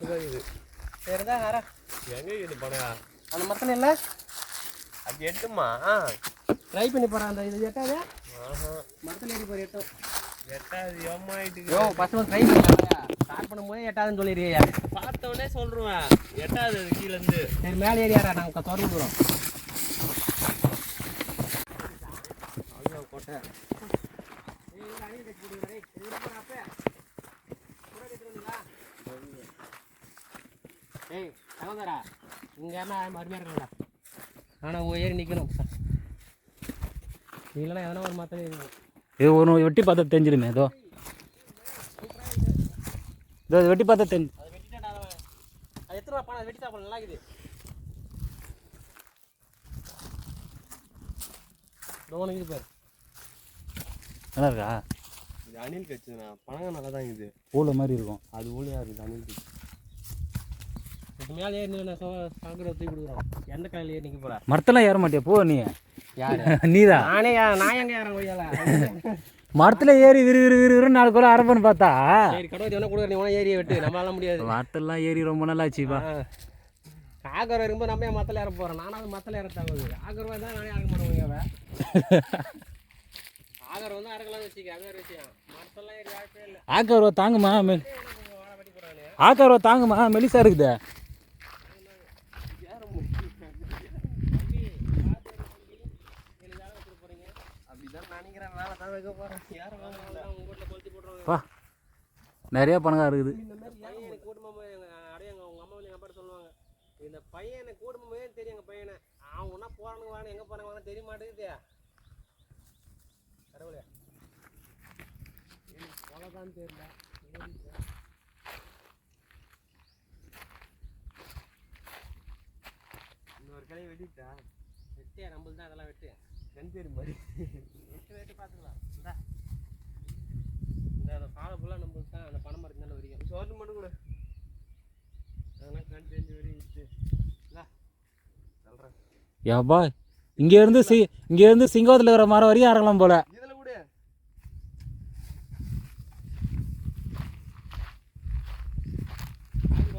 இது சரிதா யாரா எங்கே இது பணம் அந்த மரத்தில் இல்லை அது எட்டுமா ட்ரை பண்ணி போகிறேன் அந்த இது எட்டாது மரத்தில் ஏறி போகிற எட்டும் எட்டாது ஏமாயிட்டு யோ ஃபஸ்ட்டு ட்ரை பண்ணி ஸ்டார்ட் பண்ணும்போது எட்டாதுன்னு சொல்லிடுறியா பார்த்தவொடனே சொல்கிறேன் எட்டாது அது கீழேருந்து சரி மேலே ஏறியாரா நாங்கள் தொடர்பு போகிறோம் அவ்வளோ கோட்டை ஏய் சகோதரா இங்கே என்ன மறுமையாக இருக்கா ஆனால் ஏறி நிற்கணும் இல்லைன்னா எதனா ஒரு மாத்திரை இது ஒன்று வெட்டி பார்த்தா தெரிஞ்சிடுமே ஏதோ இதோ வெட்டி பார்த்தா தெரிஞ்சு அதை வெட்டிட்டா அது எத்தனை ரூபா வெட்டி சாப்பிட நல்லா இருக்குது இது பாரு நல்லா இருக்கா இது அணில் கட்சிண்ணா பணங்க நல்லா தான் இருக்குது ஊழ மாதிரி இருக்கும் அது ஊழியாக இருக்குது அணில் கட்சி இதுக்கு மேலே ஏறி நான் சாக்கடை தூக்கி கொடுக்குறோம் எந்த காலையில் ஏறி நிற்க போகிறேன் மரத்தெல்லாம் ஏற மாட்டியா போ நீ யார் நீதான் நானே நான் எங்கே ஏறேன் கொய்யால மரத்தில் ஏறி விறு 4 கோலம் அரப்பன்னு பார்த்தா சரி கடவுள் வேணா கொடுக்குற நீ வேணா ஏரியை வெட்டு நம்மளால முடியாது மரத்தெல்லாம் ஏறி ரொம்ப நல்லா ஆச்சுப்பா ஆகரம் இருக்கும்போது நம்ம மரத்தில் ஏற போகிறேன் நானும் மரத்தில் ஏற தேவை ஆகரம் தான் நானே ஆக மாட்டேன் ஆகரம் வந்து அறக்கலாம் வச்சுக்க அது ஒரு விஷயம் மரத்தெல்லாம் ஏறி வாய்ப்பே இல்லை ஆக்கருவா தாங்குமா ஆக்கருவா தாங்குமா மெலிசா இருக்குது பா நிறைய பணங்கா இருக்குது சொல்லுவாங்க இந்த பையனை குடும்பமே தெரியும் எங்கள் பையனை அவன் ஒன்றா போறானுங்க வாங்க எங்கே போறாங்க வாங்க தெரிய மாட்டேங்குது கடவுளே அவ்வளோதான் தெரியல இன்னொரு கிளை வெட்டிட்டா வெட்டியா நம்மளுக்கு தான் அதெல்லாம் வெட்டு கஞ்சேரி மாதிரி வெட்டு பார்த்துக்கலாம் இந்தா இந்த சாலை ஃபுல்லாக நம்மளுக்கு தான் அந்த பணம் மரத்து தானே வரைக்கும் சோறு மட்டும் கூட அதெல்லாம் கண் தெரிஞ்சு வரையும் விட்டு இல்லை சொல்கிறேன் ஏப்பா இங்கேருந்து சிங்கத்தில் இருக்கிற மரம் வரையும் இறங்கலாம் போல இதில் கூட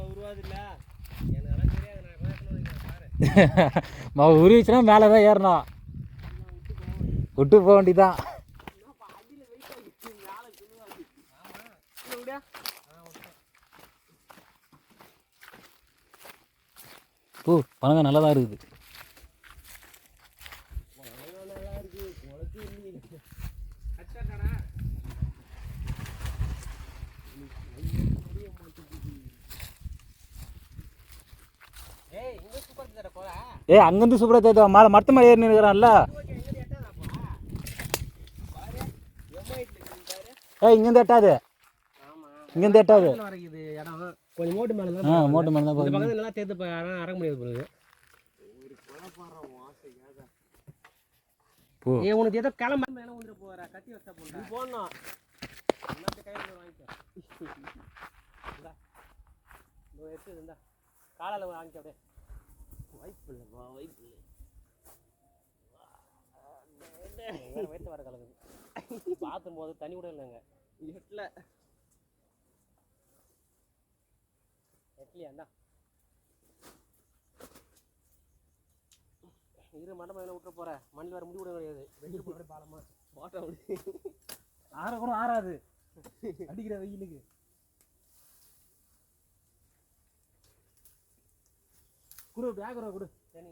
உருவாது இல்லை எனக்கு அதெல்லாம் தெரியாது நான் பாரு உருவிச்சுன்னா மேலே தான் ஏறணும் விட்டு போக வேண்டியதான் பூ பணங்க நல்லா தான் இருக்குது அங்கேருந்து சூப்பராக தெரியுது மரத்து மேலே ஏறி நிற்கிறான்ல இங்கேருந்து எட்டாது இங்கேருந்து எட்டாது கொஞ்சம் மோட்டு மேலே மோட்டு மேலே தான் பக்கத்தில் நல்லா தேர்த்து அறங்க முடியாது போகுது உனக்கு ஏதோ கிளம்ப வந்துட்டு போகிற கத்தி வச்சா போட்டு போடணும் கையில் வாங்கிக்கோ எடுத்து இருந்தா காலையில் வாங்கிக்க அப்படியே வாய்ப்பு இல்லைப்பா வாய்ப்பு இல்லை வயிற்று வர கலக்குது பார்த்தும் போது தண்ணி கூட இல்லைங்க எட்லியாண்ணா இரு மண்டபம் என்ன விட்டு போகிறேன் மண்ணில் வர முடி விட கிடையாது வெளியே போகிற பாலமா போட்டோ அப்படி கூட ஆறாது அடிக்கிற வெயிலுக்கு கொடு பேக் கொடு சரி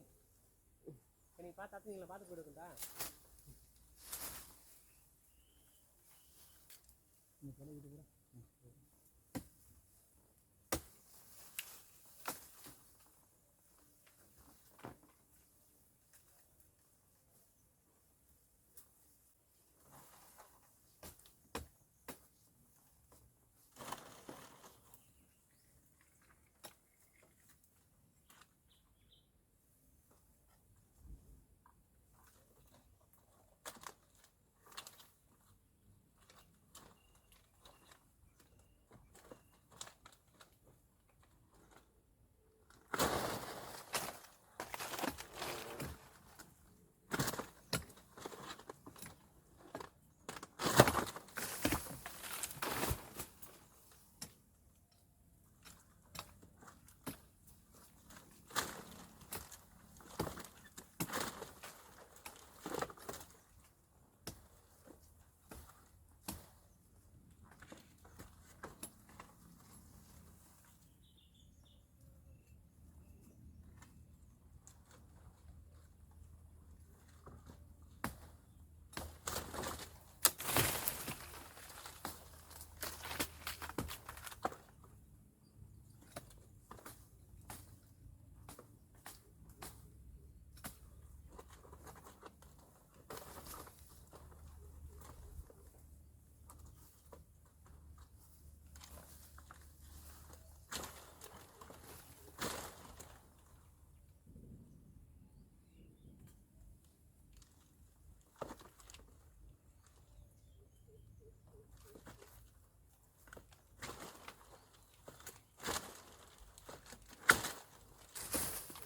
நீ பார்த்து பார்த்து போயிடுக்குண்டா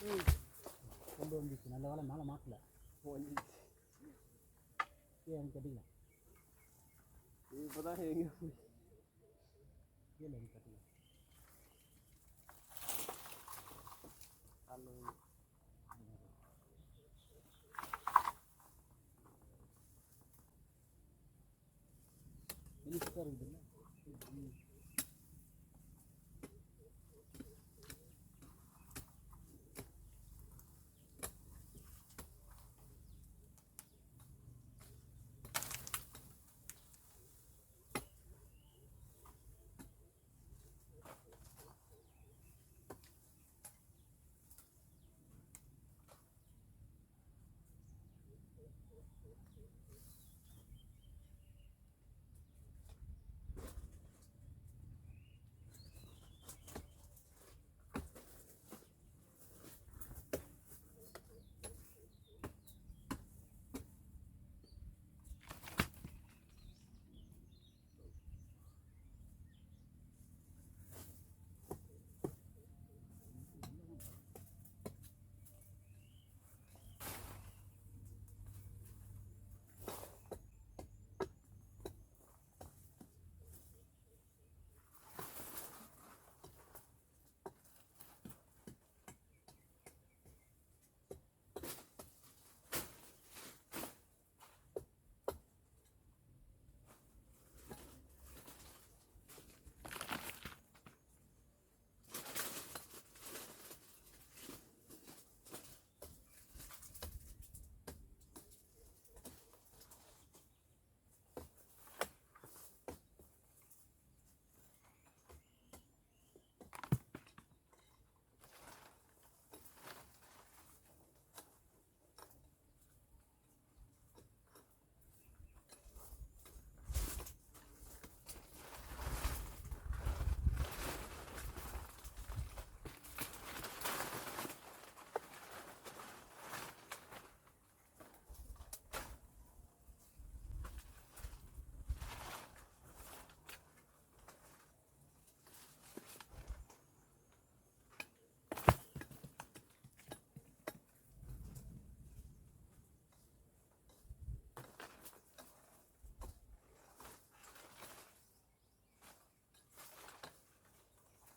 கொண்டு வந்துச்சு நல்ல வேலை மேலே மாட்டல எனக்கு கட்டிக்கலாம் இப்போ தான் எங்கே கீழே எனக்கு கட்டிக்கலாம்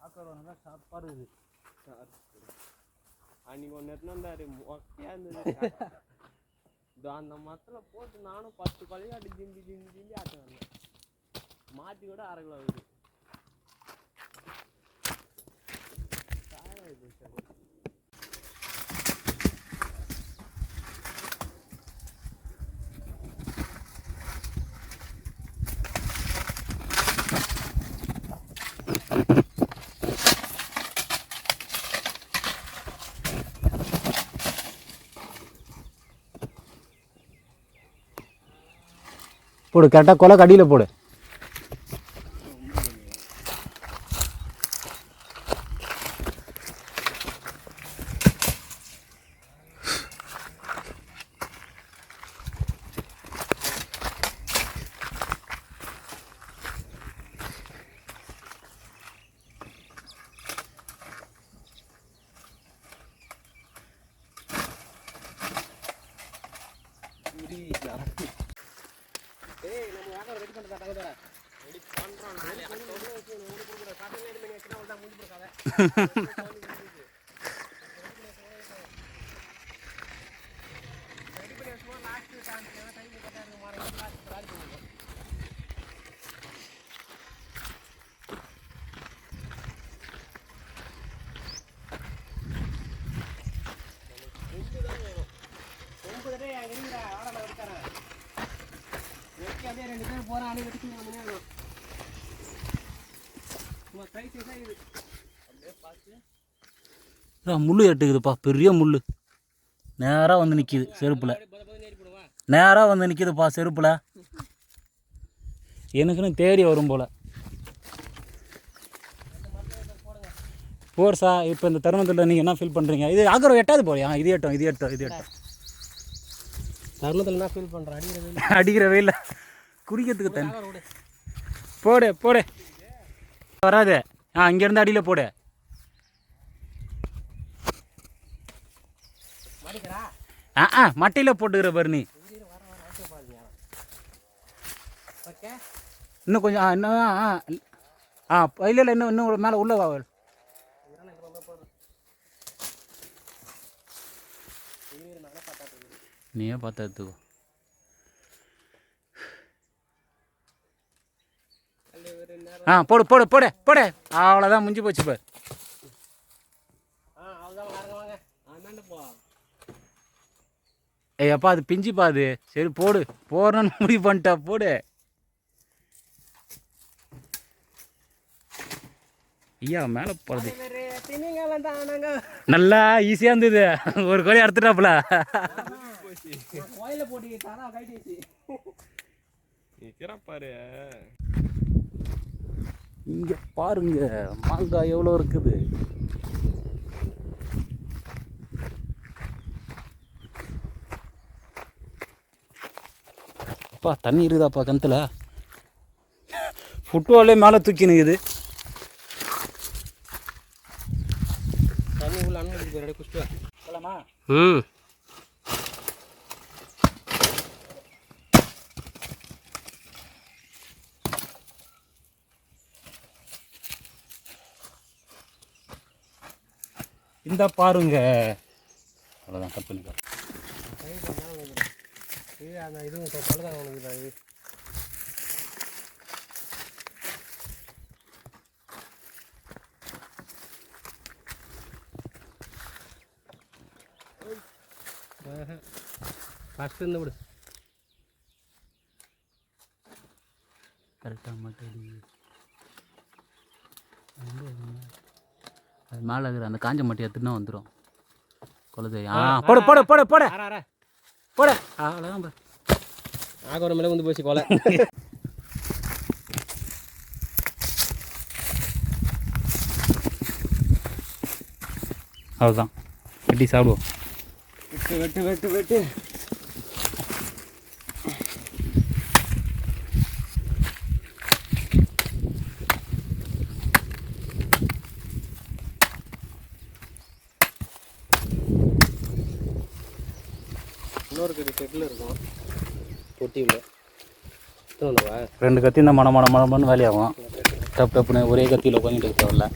இருக்குதுல்ல நல்லா சாப்பாடு இது அன்னைக்கு ஒன்று எடுத்துன்னு வந்தாரு மொக்கையாக இருந்தது இதோ அந்த மரத்தில் போட்டு நானும் 10 கொலையாட்டு ஜிம்பி ஜிம்பி ஜிம்பி ஆட்ட வந்தேன் மாற்றி கூட 1/2 கிலோ வருது சாராது சார் போடு கரெக்டாக கொலை கடியில் போடு ஏய் நம்ம யாரை ரெடி பண்ணுறதா தகுதா ரெடி பண்ணுறோம் நாளை அப்படியே 2 பேர் போகிறோம் அணி வெட்டி வந்து சும்மா ட்ரை செய்தா இது அப்படியே பார்த்து முள் எட்டுக்குதுப்பா பெரிய முள் நேராக வந்து நிற்கிது செருப்பில் நேராக வந்து நிற்கிதுப்பா செருப்பில் எனக்குன்னு தேடி வரும் போல் போர்ஸா இப்போ இந்த தருணத்தில் நீங்கள் என்ன ஃபீல் பண்ணுறீங்க இது ஆக்கிரம் எட்டாது போலையா இது எட்டும் தருணத்தில் என்ன ஃபீல் பண்ணுறேன் அடிக்கிற வெயில் குடிக்கிறதுக்கு தண்ணி போடு வராது இங்கேருந்து அடியில் போடு மட்டையில் போட்டுக்கிற பாரு நீ. ஓகே இன்னும் கொஞ்சம் இன்னும் இல்லை இன்னும் மேலே உள்ள வா. நீயே பார்த்து எடுத்துக்கோ. போடு போடு போடு போடு. அவ்வளோதான் முடிஞ்சு போச்சு பாரு. ஏய் அப்பா அது பிஞ்சுப்பா அது. சரி போடு, போடணும்னு முடிவு பண்ணிட்டா போடு. ஐயா மேலே போகிறது நல்லா ஈஸியாக இருந்தது. ஒரு கோழி அறுத்துட்டாப்புல. பாரு இங்கே பாருங்க மாங்காய் எவ்வளோ இருக்குது. அப்பா தண்ணி இருக்குதாப்பா கிணத்துல. ஃபுட்பாலே மேலே தூக்கி நிற்குது. தண்ணி உள்ள அண்ணன் ரெடி குடிச்சிட்டு போலாமா? இந்த பாருங்க அவ்வளோதான் கட் பண்ணிக்கலாம். அந்த இதுவும் பழுதான் உனக்கு ஃபஸ்ட்டு இருந்து விடு. கரெக்டாக மட்டும் அது மேலே இருக்கிற அந்த காஞ்ச மட்டி எடுத்துனா வந்துடும். கொலது போடு போடு போடு போடு போடு. அவ்வளோதான் ஆக ஒரு மேலே வந்து போச்சு கொலை. அவ்வளோதான் வெட்டி சாப்பிடுவோம். வெட்டு வெட்டு வெட்டு வெட்டு. இன்னொரு கட்டி செட்டில் இருக்கும் பொட்டியில். ரெண்டு கத்தி இந்த மணமணு வேலையாகும். டப் டப்புன்னு ஒரே கத்தியில் உட்காந்துட்டு இருக்க தேவையில்ல.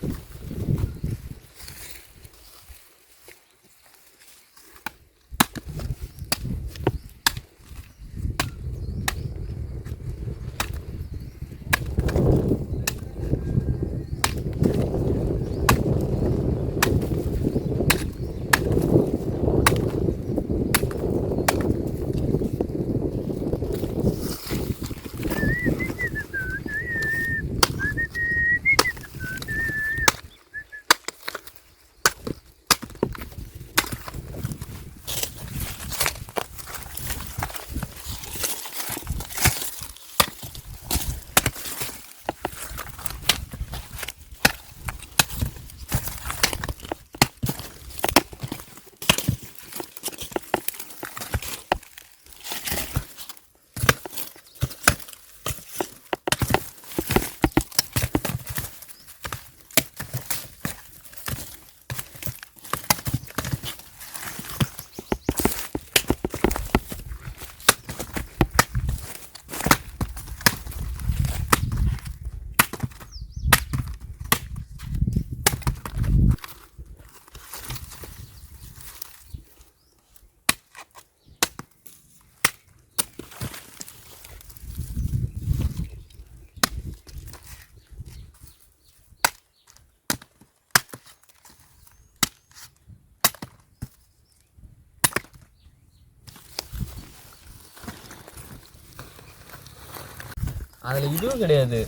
அதில் இதுவும் கிடையாது.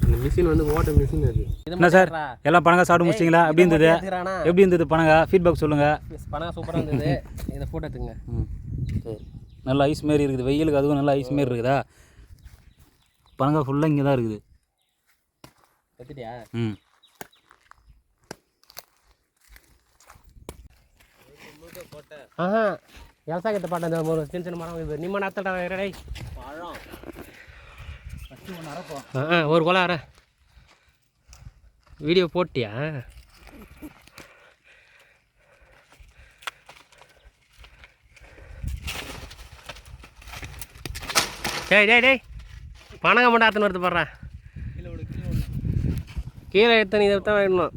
இந்த மிஷின் வந்து ஓட்ட மிஷின் அது. என்ன சார் எல்லாம் பணங்க சாப்பிட்டு முடிச்சிங்களா? எப்படி இருந்தது? எப்படி இருந்தது பணங்க? ஃபீட்பேக் சொல்லுங்கள். பணங்க சூப்பராக இருந்தது. இதை ஃபோட்டோ எடுத்துங்க. சரி நல்லா ஐஸ் மாரி இருக்குது. வெயிலுக்கு அதுவும் நல்லா ஐஸ் மாரி இருக்குதா? பணங்க ஃபுல்லாக இங்கே தான் இருக்குது. எடுத்துட்டியா? விவசாயத்தை பாட்ட ஒரு சின்ன சின்ன மரம் இது. நிம்ம நத்தடா ரெடை பழம் ஒரு கொலை அரை வீடியோ போட்டியா? டேய் டேய் டேய் பணங்க மட்டும் ஆத்தனை வருது பாடுறா கீழே எடுத்த நீ இதை தான் வேணும்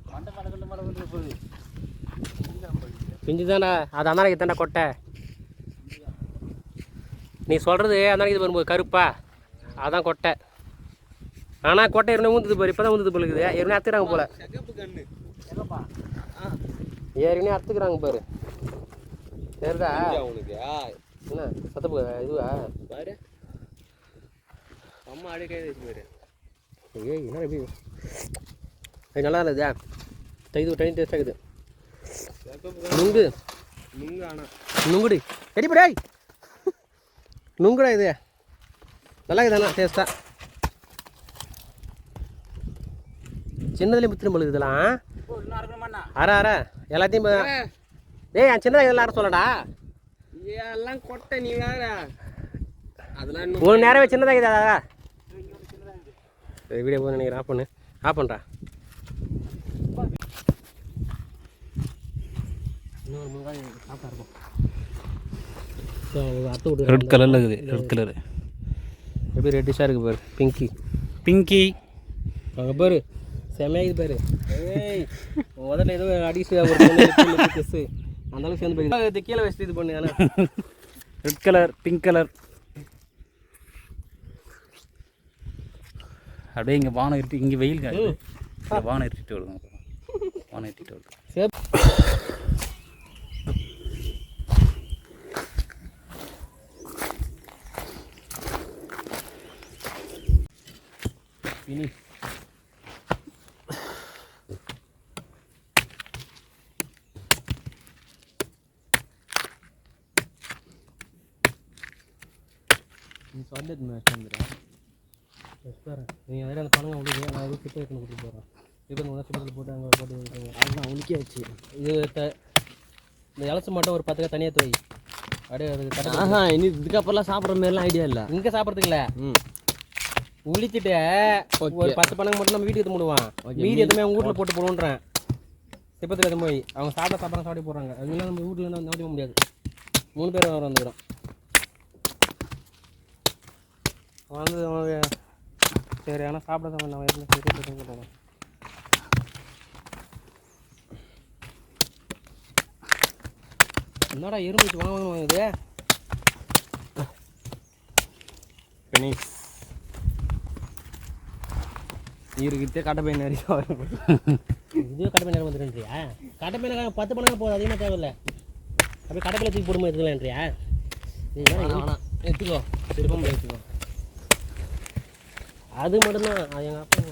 பிஞ்சு தானே அது அந்தானைக்கு தாண்டா கொட்டை நீ சொல்கிறது அந்தானைக்கு இது வரும்போது கருப்பா அதான் கொட்டை ஆனால் கொட்டை ஏற்கனவே ஊந்துது பாரு இப்போ தான் ஊந்துது போலுக்குது ஏற்கனவே அத்துக்கிறாங்க போல ஏற்கனவே அத்துக்கிறாங்க பாரு சரிதா என்ன சத்தப்பு இதுவா பாரு அம்மா அடி கை வச்சு பாரு ஏய் என்ன எப்படி அது நல்லா இருந்ததா இது டைம் டேஸ்ட் ஆகுது நுங்கு நுங்கு ஆனால் நுங்குடி ரெடி படா நுங்குடா இது நல்லா இருக்குதாண்ணா டேஸ்ட்டாக சின்னதுலேயும் புத்திரம் பொழுது இதெல்லாம் அரை எல்லாத்தையும் ஏய் என் சின்னதாக இதெல்லாம் அரை சொல்லடா எல்லாம் கொட்டை நீ வேற அதெல்லாம் ஒரு நேரமே சின்னதாக இதா வீடியோ போது நினைக்கிறேன் ஆஃப் பண்ணுறா ரெட் கலரில் இருக்குது ரெட் கலரு எப்படி ரெட்டிஷாக இருக்குது பாரு பிங்கி அங்கே பாரு செமையாகுது பாரு ஏய் முதல்ல ஏதோ அடிச்சு அந்த அளவுக்கு சேர்ந்து போய் கீழே வச்சுட்டு இது பண்ணு ஆனால் ரெட் கலர் பிங்க் கலர் அப்படியே இங்கே வானம் இருட்டி இங்கே வெயில் காயுது வானம் இருட்டிட்டு வருது வானம் இருட்டிட்டு வருது இனி நீ சொன்னது வந்துடுறேன் நீங்கள் வேறு அந்த பணம் உங்களுக்கு நான் எதுவும் கிட்ட எடுத்து கொடுத்து போகிறேன் இப்போ இந்த உணர்ச்சி போட்டு அங்கே போட்டு அதுதான் உனக்கே வச்சு இது இந்த இலசு மட்டும் ஒரு 10 காய் தனியாக தோய் அப்படியே அது இனி இதுக்கப்புறம்லாம் சாப்பிட்ற மாதிரிலாம் ஐடியா இல்லை இங்கே சாப்பிட்றதுக்கு இல்லை உளிச்சிட்டு ஒரு 10 பணம் மட்டும் நம்ம வீட்டுக்கு எடுத்து போடுவான் மீதி எதுவுமே அவங்க வீட்டில் போட்டு போடுவோன்றேன் சிப்பத்தில் எதுவும் போய் அவங்க சாப்பிட போடுறாங்க அதெல்லாம் நம்ம வீட்டில் நோட்டிக்க முடியாது 3 பேர் வர வந்துக்கிறோம் வந்து சரி ஆனால் சாப்பிட நம்ம போடுவோம் என்னடா எறும்பு வாங்க இது ஃபினிஷ் நீருக்கிட்டே கட்டப்பை நிறைய இதுவே கட்டப்பை நேரம் வந்துடுன்றியா கட்டப்பையில் 10 பணம் போதும் அதிகமாக தேவையில்லை அப்படியே கட்டப்பையில் தூக்கி போடும்போது எடுத்துக்கலான்றியா வேணாம் எடுத்துக்கோ திருப்பம் எடுத்துக்கோ அது மட்டும்தான் அது எங்கள் அப்பா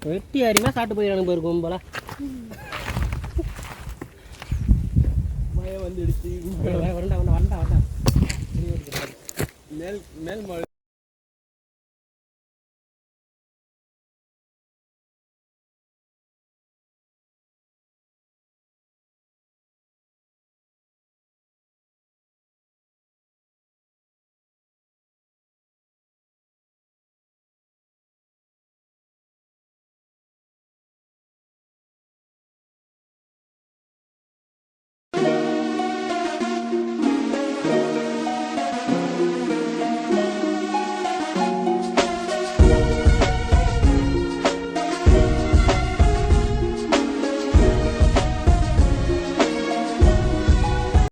வெட்டி அருமையாக சாப்பிட்டு போயிடணும் போய் கும்பலா மழை வந்துடுச்சு வரண்டா மேல்